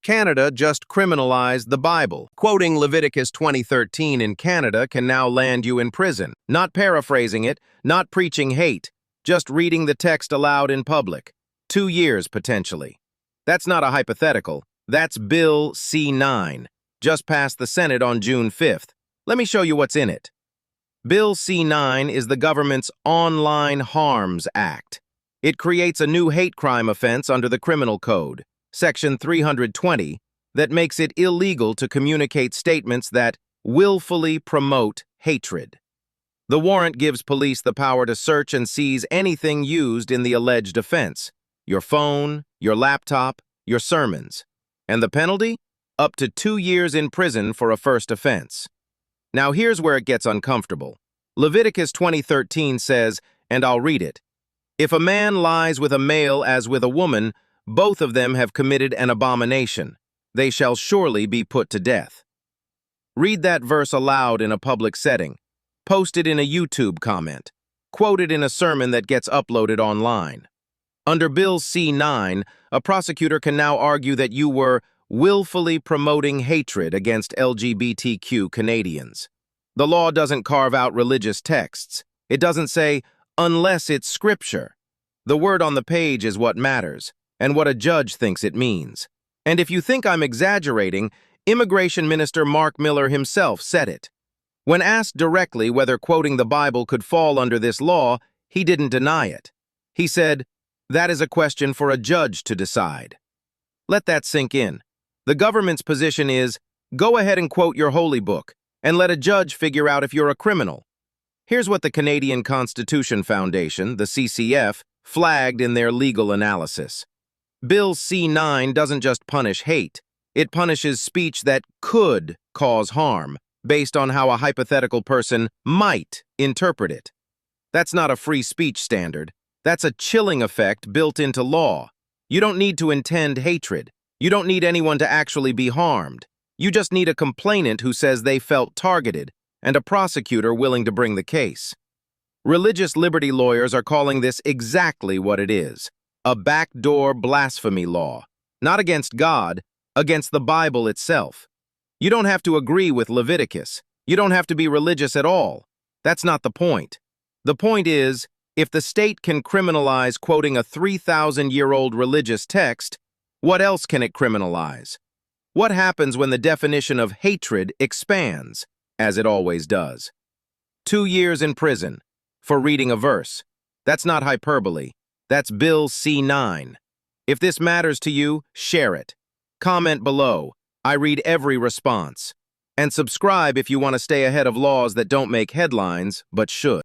Canada just criminalized the Bible. Quoting Leviticus 20:13 in Canada can now land you in prison. Not paraphrasing it, not preaching hate, just reading the text aloud in public. 2 years, potentially. That's not a hypothetical. That's Bill C-9, just passed the Senate on June 5th. Let me show you what's in it. Bill C-9 is the government's Online Harms Act. It creates a new hate crime offense under the Criminal Code, Section 320, that makes it illegal to communicate statements that willfully promote hatred. The warrant gives police the power to search and seize anything used in the alleged offense: your phone, your laptop, your sermons. And the penalty? Up to 2 years in prison for a first offense. Now here's where it gets uncomfortable. Leviticus 20:13 says, and I'll read it, "If a man lies with a male as with a woman, both of them have committed an abomination. They shall surely be put to death." Read that verse aloud in a public setting. Post it in a YouTube comment. Quote it in a sermon that gets uploaded online. Under Bill C-9, a prosecutor can now argue that you were willfully promoting hatred against LGBTQ Canadians. The law doesn't carve out religious texts. It doesn't say, unless it's scripture. The word on the page is what matters, and what a judge thinks it means. And if you think I'm exaggerating, Immigration Minister Mark Miller himself said it. When asked directly whether quoting the Bible could fall under this law, he didn't deny it. He said, "That is a question for a judge to decide." Let that sink in. The government's position is, go ahead and quote your holy book, and let a judge figure out if you're a criminal. Here's what the Canadian Constitution Foundation, the CCF, flagged in their legal analysis. Bill C-9 doesn't just punish hate. It punishes speech that could cause harm, based on how a hypothetical person might interpret it. That's not a free speech standard. That's a chilling effect built into law. You don't need to intend hatred. You don't need anyone to actually be harmed. You just need a complainant who says they felt targeted, and a prosecutor willing to bring the case. Religious liberty lawyers are calling this exactly what it is: a backdoor blasphemy law. Not against God, against the Bible itself. You don't have to agree with Leviticus. You don't have to be religious at all. That's not the point. The point is, if the state can criminalize quoting a 3,000-year-old religious text, what else can it criminalize? What happens when the definition of hatred expands, as it always does? 2 years in prison for reading a verse. That's not hyperbole. That's Bill C-9. If this matters to you, share it. Comment below. I read every response. And subscribe if you want to stay ahead of laws that don't make headlines, but should.